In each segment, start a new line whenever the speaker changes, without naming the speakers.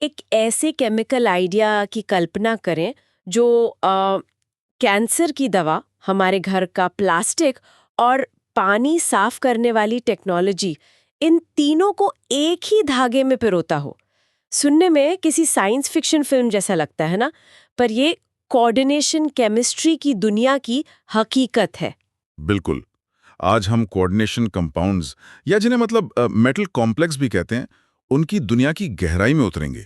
एक ऐसे chemical idea की कल्पना करें जो कैंसर की दवा, हमारे घर का प्लास्टिक और पानी साफ करने वाली टेक्नोलॉजी, इन तीनों को एक ही धागे में पिरोता हो। सुनने में किसी साइंस फिक्शन फिल्म जैसा लगता है ना, पर ये कोऑर्डिनेशन केमिस्ट्री की दुनिया की हकीकत है।
बिल्कुल। आज हम कोऑर्डिनेशन कंपाउंड्स या जिन्हें मतलब मेटल कॉम्प्लेक्स भी कहते हैं, उनकी दुनिया की गहराई में उतरेंगे।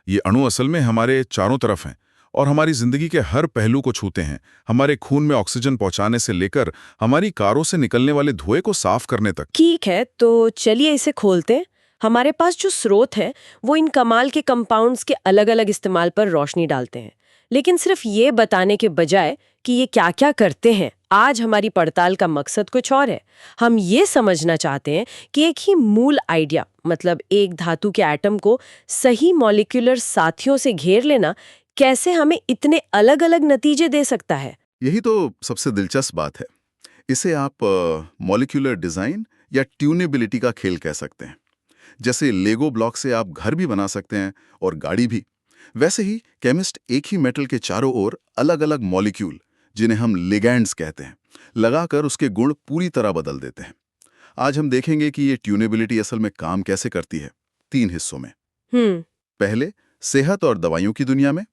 ये अणु असल में हमारे चारों तरफ हैं और हमारी जिंदगी के हर पहलू को छूते हैं, हमारे खून में ऑक्सीजन पहुंचाने से लेकर हमारी कारों से निकलने वाले धुएं को साफ करने तक।
ठीक है, तो चलिए इसे खोलते हैं। हमारे पास जो स्रोत है वो इन कमाल के कंपाउंड्स के अलग-अलग इस्तेमाल पर रोशनी डालते हैं, लेकिन सिर्फ ये बताने के बजाय कि ये क्या-क्या करते हैं, आज हमारी पड़ताल का मकसद कुछ और है। हम ये समझना चाहते हैं कि एक ही मूल आइडिया, मतलब एक धातु के एटम को सही मॉलिक्यूलर साथियों से घेर लेना, कैसे हमें इतने अलग-अलग नतीजे दे सकता है।
यही तो सबसे दिलचस्प बात है। इसे आप मॉलिक्यूलर डिजाइन या ट्यूनेबिलिटी का खेल कह सकते हैं। जैसे लेगो ब्लॉक से आप घर भी बना सकते हैं और गाड़ी भी, वैसे ही केमिस्ट एक ही मेटल के चारों ओर अलग अलग मॉलिक्यूल, जिन्हें हम लिगैंड्स कहते हैं, लगाकर उसके गुण पूरी तरह बदल देते हैं। आज हम देखेंगे कि ये ट्यूनेबिलिटी असल में काम कैसे करती है, 3 हिस्सों में।
हम्म।
पहले सेहत और दवाइयों की दुनिया में,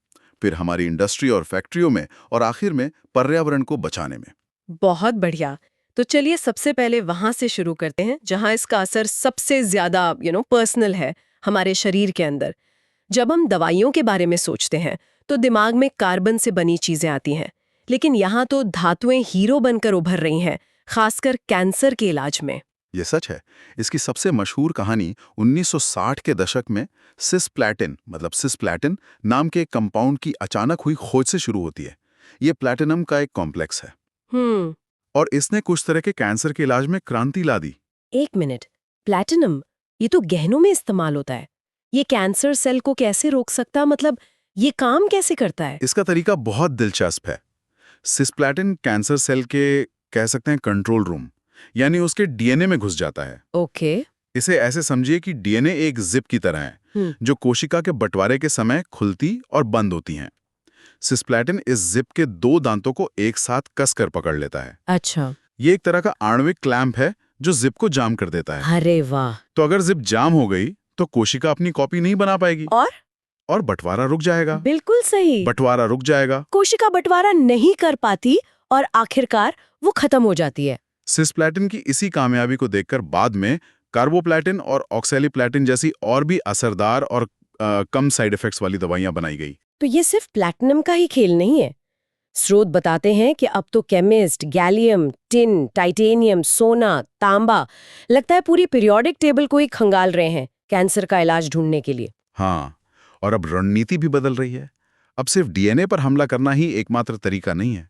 फिर हमारी इंडस्ट्री और फैक्ट्रियों में, और आखिर में पर्यावरण को बचाने में।
बहुत बढ़िया। तो चलिए सबसे पहले वहां से शुरू करते हैं जहां इसका असर सबसे ज्यादा पर्सनल है, हमारे शरीर के अंदर। जब हम दवाइयों के बारे में सोचते हैं तो दिमाग में कार्बन से बनी चीजें आती हैं, लेकिन यहाँ तो धातुएं हीरो बनकर उभर रही हैं, खासकर कैंसर के इलाज में।
ये सच है। इसकी सबसे मशहूर कहानी 1960 के दशक में सिसप्लैटिन नाम के एक कंपाउंड की अचानक हुई खोज से शुरू होती है। ये प्लैटिनम का एक कॉम्प्लेक्स है
हम्म।
और इसने कुछ तरह के कैंसर के इलाज में क्रांति ला दी।
एक मिनट, प्लैटिनम, ये तो गहनों में इस्तेमाल होता है। ये कैंसर सेल को कैसे रोक सकता, मतलब ये काम कैसे करता है?
इसका तरीका बहुत दिलचस्प है। सिसप्लैटिन कैंसर सेल के, कह सकते हैं, कंट्रोल रूम, यानी उसके डीएनए में घुस जाता है।
ओके।
इसे ऐसे समझिए कि डीएनए एक जिप की तरह है जो कोशिका के बंटवारे के समय खुलती और बंद होती हैं। सिसप्लैटिन इस जिप के 2 दांतों को एक साथ कसकर पकड़ लेता है।
अच्छा।
ये एक तरह का आणविक क्लैंप है जो जिप को जाम कर देता है।
अरे वाह।
तो अगर जिप जाम हो गई तो कोशिका अपनी कॉपी नहीं बना पाएगी और बंटवारा रुक जाएगा।
बिल्कुल सही।
बंटवारा रुक जाएगा,
कोशिका बंटवारा नहीं कर पाती और आखिरकार वो खत्म हो जाती है।
सिसप्लैटिन की इसी कामयाबी को देखकर बाद में कार्बोप्लैटिन और ऑक्सैलिप्लैटिन जैसी और भी असरदार और कम साइड इफेक्ट्स वाली दवाइयां बनाई गई।
तो ये सिर्फ प्लैटिनम का ही खेल नहीं है। स्रोत बताते हैं कि अब तो केमिस्ट गैलियम, टिन, टाइटेनियम, सोना, तांबा, लगता है पूरी पीरियोडिक टेबल को ही खंगाल रहे हैं कैंसर का इलाज ढूंढने के लिए।
हाँ, और अब रणनीति भी बदल रही है। अब सिर्फ डीएनए पर हमला करना ही एकमात्र तरीका नहीं है।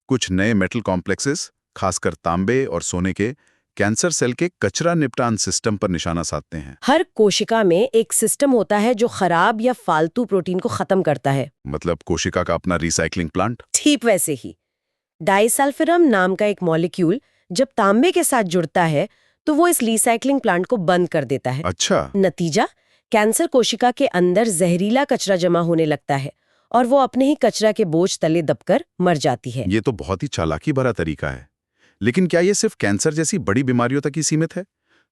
कुछ नए मेटल कॉम्प्लेक्सेस, खासकर तांबे और सोने के, कैंसर सेल के कचरा निपटान सिस्टम पर निशाना साधते हैं।
हर कोशिका में एक सिस्टम होता है जो खराब या फालतू प्रोटीन को खत्म करता है।
मतलब कोशिका का अपना रिसाइकलिंग प्लांट।
ठीक वैसे ही डाइसल्फिरम नाम का एक मॉलिक्यूल जब तांबे के साथ जुड़ता है तो वो इस रिसाइकलिंग प्लांट को बंद कर देता है।
अच्छा।
नतीजा, कैंसर कोशिका के अंदर जहरीला कचरा जमा होने लगता है और वो अपने ही कचरा के बोझ तले दबकर मर जाती है।
ये तो बहुत ही चालाकी भरा तरीका है। लेकिन क्या ये सिर्फ कैंसर जैसी बड़ी बीमारियों तक ही सीमित है?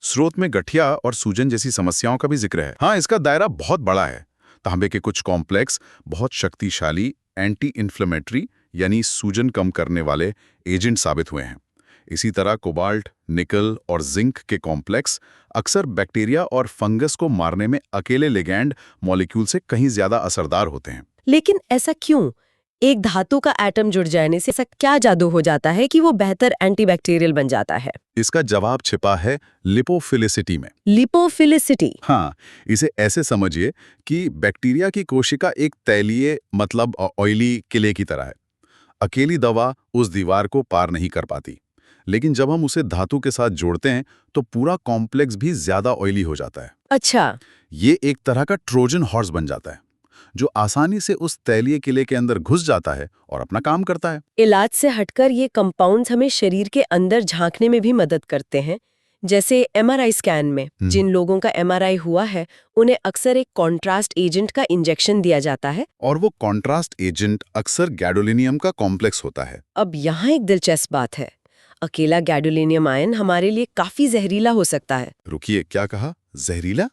स्रोत में गठिया और सूजन जैसी समस्याओं का भी जिक्र है। हाँ, इसका दायरा बहुत बड़ा है। तांबे के कुछ कॉम्प्लेक्स बहुत शक्तिशाली एंटी इन्फ्लेमेटरी, यानी सूजन कम करने वाले एजेंट साबित हुए हैं। इसी तरह कोबाल्ट, निकल और जिंक के कॉम्प्लेक्स अक्सर बैक्टीरिया और फंगस को मारने में अकेले लिगैंड मॉलिक्यूल से कहीं ज्यादा असरदार होते हैं।
लेकिन ऐसा क्यों? एक धातु का एटम जुड़ जाने से ऐसा क्या जादू हो जाता है कि वो बेहतर एंटीबैक्टीरियल बन जाता है?
इसका जवाब छिपा है लिपोफिलिसिटी में।
लिपोफिलिसिटी?
हाँ, इसे ऐसे समझिए कि बैक्टीरिया की कोशिका एक तैलीय, मतलब ऑयली किले की तरह है। अकेली दवा उस दीवार को पार नहीं कर पाती, लेकिन जब हम उसे धातु के साथ जोड़ते हैं तो पूरा कॉम्प्लेक्स भी ज्यादा ऑयली हो जाता है।
अच्छा।
ये एक तरह का ट्रोजन हॉर्स बन जाता है जो आसानी से उस तैलीय किले के अंदर घुस जाता है और अपना काम करता है।
इलाज से हटकर ये कंपाउंड्स हमें शरीर के अंदर झांकने में भी मदद करते हैं, जैसे एमआरआई स्कैन में जिन लोगों का एमआरआई हुआ है उन्हें अक्सर एक कॉन्ट्रास्ट एजेंट का इंजेक्शन दिया जाता है।
और वो कॉन्ट्रास्ट एजेंट अक्सर गैडोलिनियम का कॉम्प्लेक्स होता है।
अब यहाँ एक दिलचस्प बात है, अकेला गैडोलिनियम आयन हमारे लिए काफी जहरीला हो सकता है।
रुकिए, क्या कहा? जहरीला?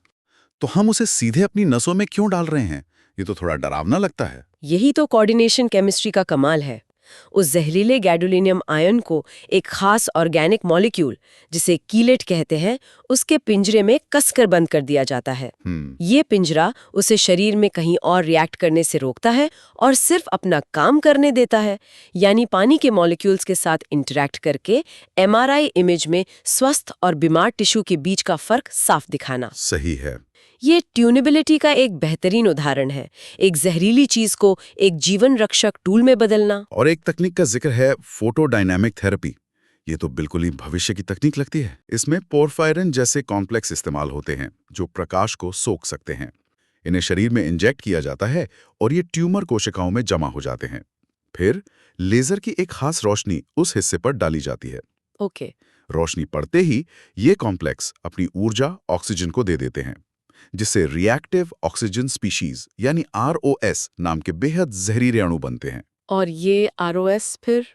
तो हम उसे सीधे अपनी नसों में क्यों डाल रहे हैं? ये तो थोड़ा डरावना लगता है।
यही तो कोऑर्डिनेशन केमिस्ट्री का कमाल है। उस जहरीले गैडोलिनियम आयन को एक खास ऑर्गेनिक मॉलिक्यूल जिसे कीलेट कहते हैं उसके पिंजरे में कसकर बंद कर दिया जाता है। ये पिंजरा उसे शरीर में कहीं और रिएक्ट करने से रोकता है और सिर्फ अपना काम करने देता है, यानी पानी के मॉलिक्यूल्स के साथ इंटरैक्ट करके एमआरआई इमेज में स्वस्थ और बीमार टिश्यू के बीच का फर्क साफ दिखाना।
सही है।
ये ट्यूनेबिलिटी का एक बेहतरीन उदाहरण है, एक जहरीली चीज को एक जीवन रक्षक टूल में बदलना।
और एक तकनीक का जिक्र है, फोटोडायनामिक थेरेपी। ये तो बिल्कुल ही भविष्य की तकनीक लगती है। इसमें पोरफायरिन जैसे कॉम्प्लेक्स इस्तेमाल होते हैं जो प्रकाश को सोख सकते हैं। इन्हें शरीर में इंजेक्ट किया जाता है और ये ट्यूमर कोशिकाओं में जमा हो जाते हैं। फिर लेजर की एक खास रोशनी उस हिस्से पर डाली जाती है।
ओके।
रोशनी पड़ते ही ये कॉम्प्लेक्स अपनी ऊर्जा ऑक्सीजन को दे देते हैं, जिससे रिएक्टिव ऑक्सीजन स्पीशीज यानी ROS नाम के बेहद जहरीले अणु बनते हैं।
और ये ROS फिर?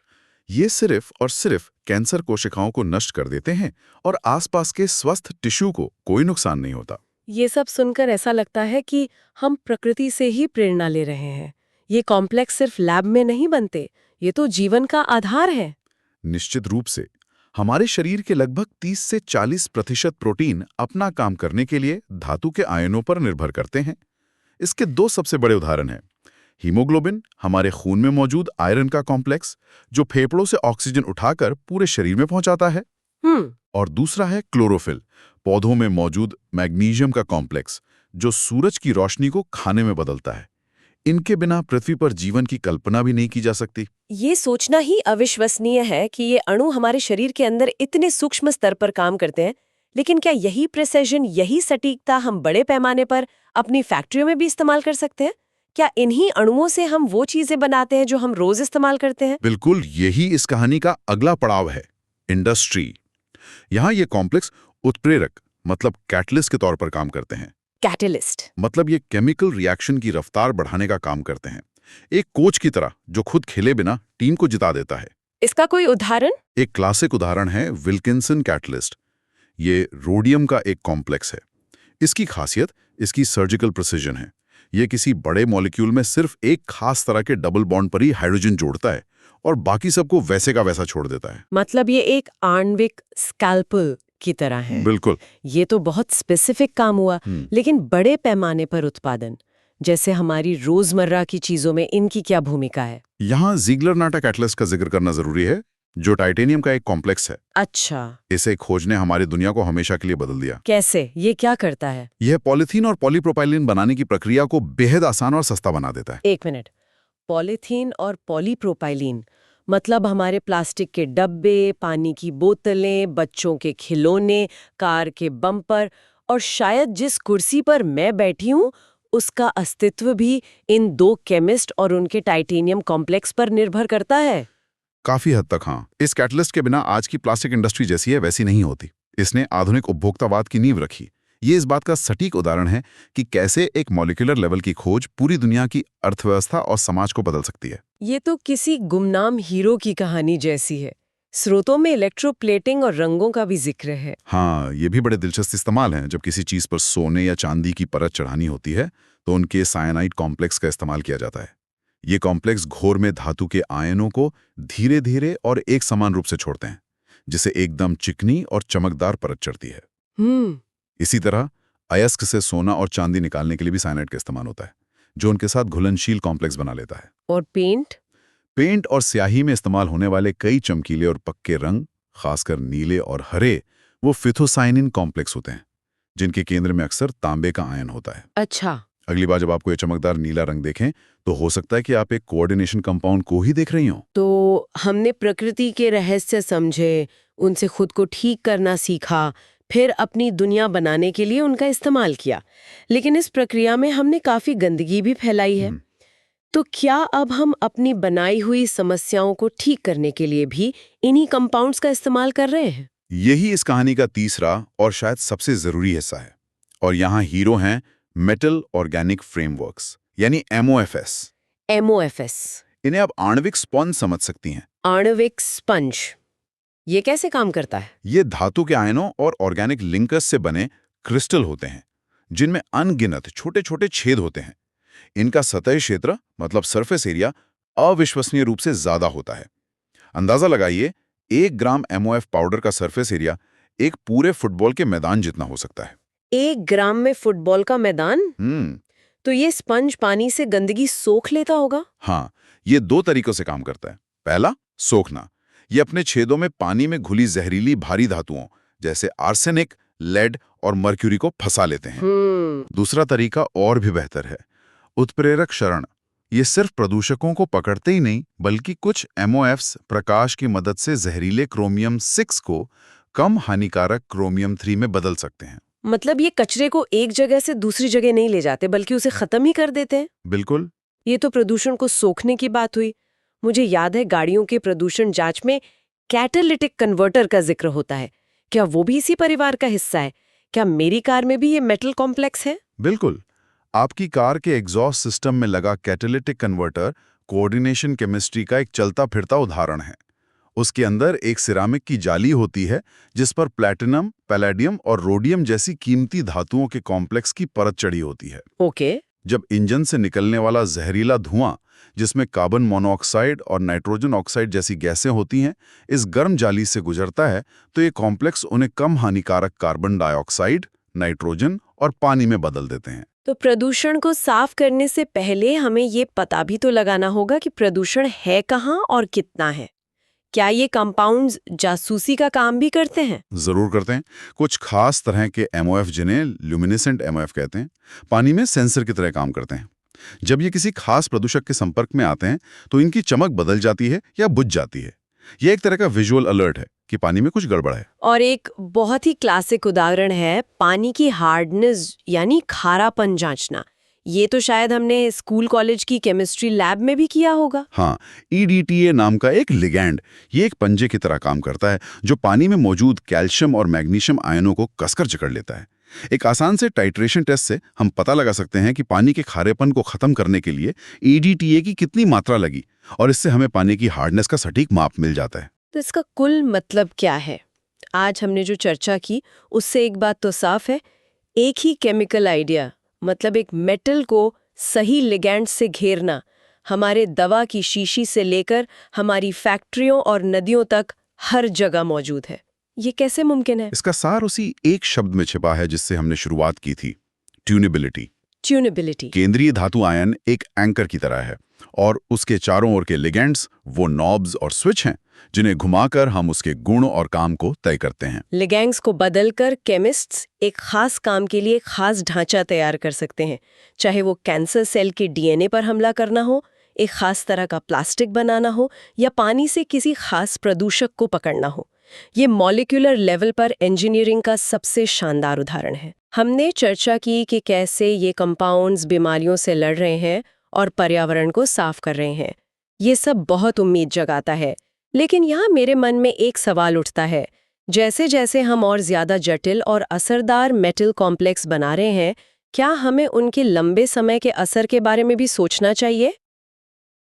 ये सिर्फ और सिर्फ कैंसर कोशिकाओं को नष्ट कर देते हैं और आसपास के स्वस्थ टिश्यू को कोई नुकसान नहीं होता।
ये सब सुनकर ऐसा लगता है कि हम प्रकृति से ही प्रेरणा ले रहे हैं। ये कॉम्प्लेक्स सिर्फ लैब में नहीं बनते, ये तो जीवन का आधार है।
निश्चित रूप से। हमारे शरीर के लगभग 30 से 40% प्रोटीन अपना काम करने के लिए धातु के आयनों पर निर्भर करते हैं। इसके दो सबसे बड़े उदाहरण हैं। हीमोग्लोबिन, हमारे खून में मौजूद आयरन का कॉम्प्लेक्स जो फेफड़ों से ऑक्सीजन उठाकर पूरे शरीर में पहुंचाता है। और दूसरा है क्लोरोफिल, पौधों में मौजूद मैग्नीशियम का कॉम्प्लेक्स जो सूरज की रोशनी को खाने में बदलता है। इनके बिना पृथ्वी पर जीवन की कल्पना भी नहीं की जा सकती।
ये सोचना ही अविश्वसनीय है कि ये अणु हमारे शरीर के अंदर इतने सूक्ष्म स्तर पर काम करते हैं। लेकिन क्या यही प्रिसिजन, यही सटीकता हम बड़े पैमाने पर अपनी फैक्ट्रियों में भी इस्तेमाल कर सकते हैं? क्या इन्हीं अणुओं से हम वो चीजें बनाते हैं जो हम रोज इस्तेमाल करते हैं?
बिल्कुल, यही इस कहानी का अगला पड़ाव है, इंडस्ट्री। यहाँ ये कॉम्प्लेक्स उत्प्रेरक मतलब कैटलिस्ट के तौर पर काम करते हैं।
कैटलिस्ट
मतलब ये केमिकल रिएक्शन की रफ्तार बढ़ाने का काम करते हैं, एक कोच की तरह जो खुद खेले बिना टीम को जिता देता है।
इसका कोई उदाहरण?
एक क्लासिक उदाहरण है विल्किंसन कैटलिस्ट। ये रोडियम का एक कॉम्प्लेक्स है। इसकी खासियत इसकी सर्जिकल प्रिसिजन है। ये किसी बड़े मॉलिक्यूल में सिर्फ एक खास तरह के डबल बॉन्ड पर ही हाइड्रोजन जोड़ता है और बाकी सबको वैसे का वैसा छोड़ देता है।
मतलब ये एक आणविक स्कैल्पल की तरह है।
बिल्कुल।
ये तो बहुत स्पेसिफिक काम हुआ। लेकिन बड़े पैमाने पर उत्पादन, जैसे हमारी रोजमर्रा की चीजों में इनकी क्या भूमिका है?
यहाँ ज़िग्लर-नाटा कैटलिस्ट का जिक्र करना जरूरी है, जो टाइटेनियम का एक कॉम्प्लेक्स है।
अच्छा।
इसे खोज ने हमारी दुनिया को हमेशा के लिए बदल दिया।
कैसे? ये क्या करता है?
यह पॉलीथीन और पॉलीप्रोपाइलीन बनाने की प्रक्रिया को बेहद आसान और सस्ता बना देता है।
एक मिनट, पॉलीथीन और पॉलीप्रोपाइलीन मतलब हमारे प्लास्टिक के डब्बे, पानी की बोतलें, बच्चों के खिलौने, कार के बम्पर और शायद जिस कुर्सी पर मैं बैठी हूँ उसका अस्तित्व भी इन दो केमिस्ट और उनके टाइटेनियम कॉम्प्लेक्स पर निर्भर करता है।
काफी हद तक हाँ। इस कैटलिस्ट के बिना आज की प्लास्टिक इंडस्ट्री जैसी है वैसी नहीं होती। इसने आधुनिक उपभोक्तावाद की नींव रखी। ये इस बात का सटीक उदाहरण है कि कैसे एक मॉलिक्यूलर लेवल की खोज पूरी दुनिया की अर्थव्यवस्था और समाज को बदल सकती है।
ये तो किसी गुमनाम हीरो की कहानी जैसी है। स्रोतों में इलेक्ट्रोप्लेटिंग और रंगों का भी जिक्र है।
हाँ, ये भी बड़े दिलचस्प इस्तेमाल हैं। जब किसी चीज पर सोने या चांदी की परत चढ़ानी होती है तो उनके साइनाइड कॉम्प्लेक्स का इस्तेमाल किया जाता है। ये कॉम्प्लेक्स घोर में धातु के आयनों को धीरे धीरे और एक समान रूप से छोड़ते हैं, जिससे एकदम चिकनी और चमकदार परत चढ़ती है। इसी तरह अयस्क से सोना और चांदी निकालने के लिए भी साइनाइड का इस्तेमाल होता है, जो उनके साथ घुलनशील कॉम्प्लेक्स बना लेता है।
और पेंट
और स्याही में इस्तेमाल होने वाले कई चमकीले और पक्के रंग, खासकर नीले और हरे, वो फिथोसाइनिन कॉम्प्लेक्स होते हैं, जिनके केंद्र में अक्सर तांबे का आयन होता है।
अच्छा।
अगली बार जब आपको ये चमकदार नीला रंग देखें तो हो सकता है कि आप एक कोऑर्डिनेशन कंपाउंड को ही देख रही हो।
तो हमने प्रकृति के रहस्य समझे, उनसे खुद को ठीक करना सीखा, फिर अपनी दुनिया बनाने के लिए उनका इस्तेमाल किया। लेकिन इस प्रक्रिया में हमने काफी गंदगी भी फैलाई है। तो क्या अब हम अपनी बनाई हुई समस्याओं को ठीक करने के लिए भी इन्हीं कंपाउंड्स का इस्तेमाल कर रहे हैं?
यही इस कहानी का तीसरा और शायद सबसे जरूरी हिस्सा है। और यहाँ हीरो हैं मेटल ऑर्गेनिक फ्रेमवर्क्स, यानी MOFS।
MOFS,
इन्हें आप आणविक स्पंज समझ सकती हैं।
आणविक स्पंज, ये कैसे काम करता है?
ये धातु के आयनों और ऑर्गेनिक लिंकर्स से बने क्रिस्टल होते हैं, जिनमें अनगिनत छोटे छोटे छेद होते हैं। इनका सतह क्षेत्र मतलब सरफेस एरिया अविश्वसनीय रूप से ज्यादा होता है। अंदाजा लगाइए, 1 ग्राम MOF पाउडर का सरफेस एरिया एक पूरे फुटबॉल के मैदान जितना हो सकता है।
1 ग्राम में फुटबॉल का मैदान? तो ये स्पंज पानी से गंदगी सोख लेता होगा?
हाँ, ये 2 तरीकों से काम करता है। पहला, सोखना। ये अपने छेदों में पानी में घुली जहरीली भारी धातुओं जैसे आर्सेनिक, लेड और मर्क्यूरी को फंसा लेते हैं। दूसरा तरीका और भी बेहतर है, उत्प्रेरक क्षरण। ये सिर्फ प्रदूषकों को पकड़ते ही नहीं, बल्कि कुछ MOFs प्रकाश की मदद से जहरीले क्रोमियम 6 को कम हानिकारक क्रोमियम 3 में बदल सकते हैं।
मतलब ये कचरे को एक जगह से दूसरी जगह नहीं ले जाते, बल्कि उसे खत्म ही कर देते हैं।
बिल्कुल।
ये तो प्रदूषण को सोखने की बात हुई। मुझे याद है गाड़ियों के प्रदूषण जांच में कैटालिटिक कन्वर्टर का जिक्र होता है। क्या वो भी इसी परिवार का हिस्सा है? क्या मेरी कार में भी ये मेटल कॉम्प्लेक्स है?
बिल्कुल। आपकी कार के एग्जॉस्ट सिस्टम में लगा कैटालिटिक कन्वर्टर कोऑर्डिनेशन केमिस्ट्री का एक चलता फिरता उदाहरण है। उसके अंदर एक सिरामिक की जाली होती है जिस पर प्लैटिनम, पैलेडियम और रोडियम जैसी कीमती धातुओं के कॉम्प्लेक्स की परत चढ़ी होती है।
ओके।
जब इंजन से निकलने वाला जहरीला धुआं, जिसमें कार्बन मोनोऑक्साइड और नाइट्रोजन ऑक्साइड जैसी गैसें होती हैं, इस गर्म जाली से गुजरता है, तो ये कॉम्प्लेक्स उन्हें कम हानिकारक कार्बन डाइऑक्साइड, नाइट्रोजन और पानी में बदल देते हैं।
तो प्रदूषण को साफ करने से पहले हमें ये पता भी तो लगाना होगा कि प्रदूषण है कहाँ और कितना है। क्या ये कंपाउंड्स जासूसी का काम भी करते हैं?
जरूर करते हैं। कुछ खास तरह के MOF, जिन्हें ल्यूमिनेसेंट MOF कहते हैं, पानी में सेंसर की तरह काम करते हैं। जब ये किसी खास प्रदूषक के संपर्क में आते हैं तो इनकी चमक बदल जाती है या बुझ जाती है। यह एक तरह का विजुअल अलर्ट है कि पानी में कुछ गड़बड़ है।
और एक बहुत ही क्लासिक उदाहरण है पानी की हार्डनेस यानी खारापन जांचना। ये तो शायद हमने स्कूल कॉलेज की केमिस्ट्री लैब में भी किया होगा।
हाँ, EDTA नाम का एक लिगैंड, ये एक पंजे की तरह काम करता है जो पानी में मौजूद कैल्शियम और मैग्नीशियम आयनों को कसकर जकड़ लेता है। एक आसान से टाइट्रेशन टेस्ट से हम पता लगा सकते हैं कि पानी के खारेपन को खत्म करने के लिए EDTA की कितनी मात्रा लगी, और इससे हमें पानी की हार्डनेस का सटीक माप मिल जाता है।
तो इसका कुल मतलब क्या है? आज हमने जो चर्चा की उससे एक बात तो साफ है, एक ही केमिकल आइडिया, मतलब एक मेटल को सही लिगैंड से घेरना, हमारे दवा की शीशी से लेकर हमारी फैक्ट्रियों और नदियों तक हर जगह मौजूद है। ये कैसे मुमकिन है?
इसका सार उसी एक शब्द में छिपा है जिससे हमने शुरुआत की थी, ट्यूनेबिलिटी।
ट्यूनेबिलिटी।
केंद्रीय धातु आयन एक एंकर की तरह है और उसके चारों ओर के लिगेंड्स वो नॉब्स और स्विच हैं जिन्हें घुमाकर हम उसके गुण और काम को तय करते हैं।
लिगैंड्स को बदलकर केमिस्ट्स एक खास काम के लिए खास ढांचा तैयार कर सकते हैं, चाहे वो कैंसर सेल के DNA पर हमला करना हो, एक खास तरह का प्लास्टिक बनाना हो या पानी से किसी खास प्रदूषक को पकड़ना हो। ये मॉलिक्यूलर लेवल पर इंजीनियरिंग का सबसे शानदार उदाहरण है। हमने चर्चा की कि कैसे ये कंपाउंड्स बीमारियों से लड़ रहे हैं और पर्यावरण को साफ कर रहे हैं। ये सब बहुत उम्मीद जगाता है, लेकिन यहाँ मेरे मन में एक सवाल उठता है, जैसे जैसे हम और ज्यादा जटिल और असरदार मेटल कॉम्प्लेक्स बना रहे हैं, क्या हमें उनके लंबे समय के असर के बारे में भी सोचना चाहिए?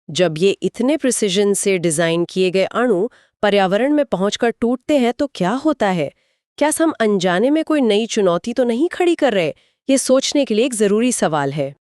जब ये इतने प्रिसिजन से डिजाइन किए गए अणु पर्यावरण में पहुंचकर टूटते हैं तो क्या होता है? क्या हम अनजाने में कोई नई चुनौती तो नहीं खड़ी कर रहे? ये सोचने के लिए एक जरूरी सवाल है।